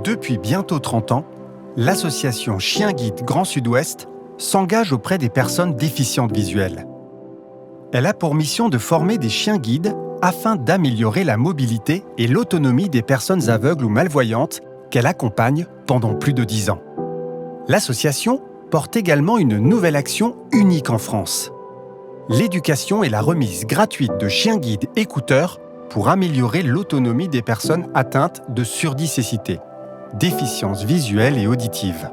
Depuis bientôt 30 ans, l'association Chien Guide Grand Sud-Ouest s'engage auprès des personnes déficientes visuelles. Elle a pour mission de former des chiens guides afin d'améliorer la mobilité et l'autonomie des personnes aveugles ou malvoyantes qu'elle accompagne pendant plus de 10 ans. L'association porte également une nouvelle action unique en France. L'éducation et la remise gratuite de chiens guides écouteurs pour améliorer l'autonomie des personnes atteintes de surdicécité, déficience visuelle et auditive.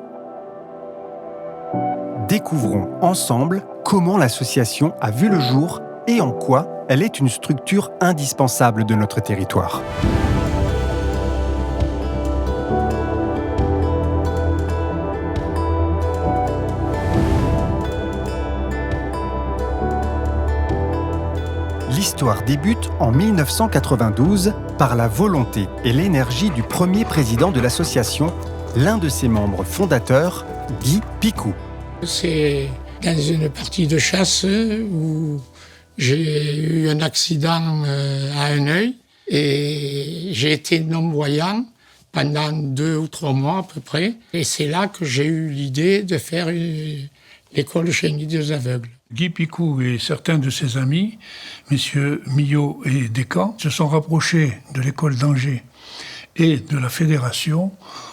Découvrons ensemble comment l'association a vu le jour et en quoi elle est une structure indispensable de notre territoire. L'histoire débute en 1992 par la volonté et l'énergie du premier président de l'association, l'un de ses membres fondateurs, Guy Picou. C'est dans une partie de chasse où j'ai eu un accident à un œil et j'ai été non-voyant pendant 2 ou 3 mois à peu près. Et c'est là que j'ai eu l'idée de faire l'école Chien Guide des aveugles. Guy Picou et certains de ses amis, messieurs Millot et Descamps, se sont rapprochés de l'école d'Angers et de la fédération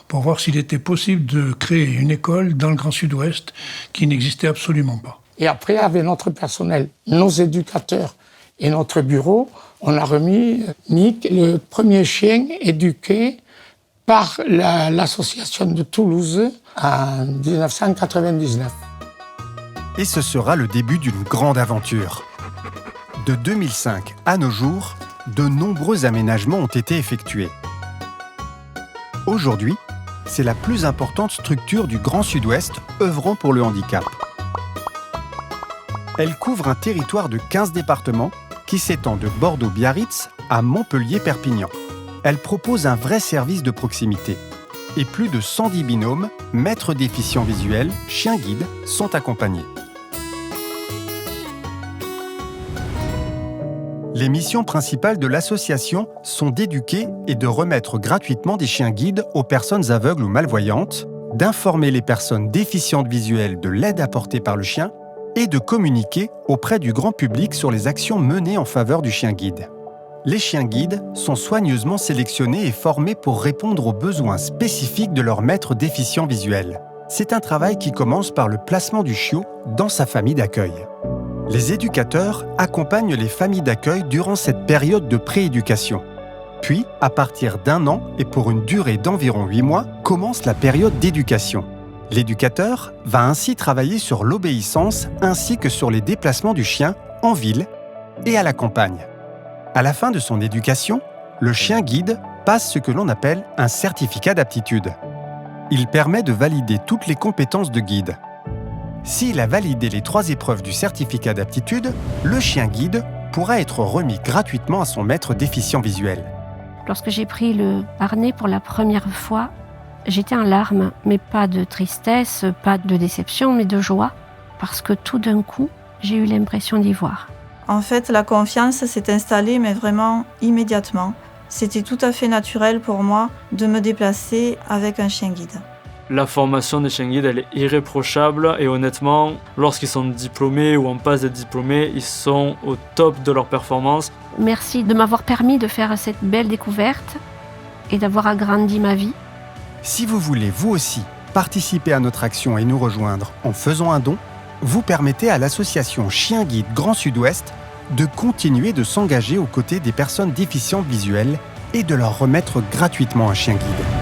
pour voir s'il était possible de créer une école dans le Grand Sud-Ouest qui n'existait absolument pas. Et après, avec notre personnel, nos éducateurs et notre bureau, on a remis Nick, le premier chien éduqué par l'association de Toulouse en 1999. Et ce sera le début d'une grande aventure. De 2005 à nos jours, de nombreux aménagements ont été effectués. Aujourd'hui, c'est la plus importante structure du Grand Sud-Ouest œuvrant pour le handicap. Elle couvre un territoire de 15 départements qui s'étend de Bordeaux-Biarritz à Montpellier-Perpignan. Elle propose un vrai service de proximité. Et plus de 110 binômes, maîtres déficients visuels, chiens guides, sont accompagnés. Les missions principales de l'association sont d'éduquer et de remettre gratuitement des chiens guides aux personnes aveugles ou malvoyantes, d'informer les personnes déficientes visuelles de l'aide apportée par le chien et de communiquer auprès du grand public sur les actions menées en faveur du chien guide. Les chiens guides sont soigneusement sélectionnés et formés pour répondre aux besoins spécifiques de leur maître déficient visuel. C'est un travail qui commence par le placement du chiot dans sa famille d'accueil. Les éducateurs accompagnent les familles d'accueil durant cette période de prééducation. Puis, à partir d'1 an et pour une durée d'environ 8 mois, commence la période d'éducation. L'éducateur va ainsi travailler sur l'obéissance ainsi que sur les déplacements du chien en ville et à la campagne. À la fin de son éducation, le chien guide passe ce que l'on appelle un certificat d'aptitude. Il permet de valider toutes les compétences de guide. S'il a validé les 3 épreuves du certificat d'aptitude, le chien guide pourra être remis gratuitement à son maître déficient visuel. Lorsque j'ai pris le harnais pour la première fois, j'étais en larmes, mais pas de tristesse, pas de déception, mais de joie, parce que tout d'un coup, j'ai eu l'impression d'y voir. En fait, la confiance s'est installée, mais vraiment immédiatement. C'était tout à fait naturel pour moi de me déplacer avec un chien guide. La formation des chiens guides, elle est irréprochable et honnêtement, lorsqu'ils sont diplômés ou en passe d'être diplômés, ils sont au top de leur performance. Merci de m'avoir permis de faire cette belle découverte et d'avoir agrandi ma vie. Si vous voulez vous aussi participer à notre action et nous rejoindre en faisant un don, vous permettez à l'association Chien Guide Grand Sud-Ouest de continuer de s'engager aux côtés des personnes déficientes visuelles et de leur remettre gratuitement un chien guide.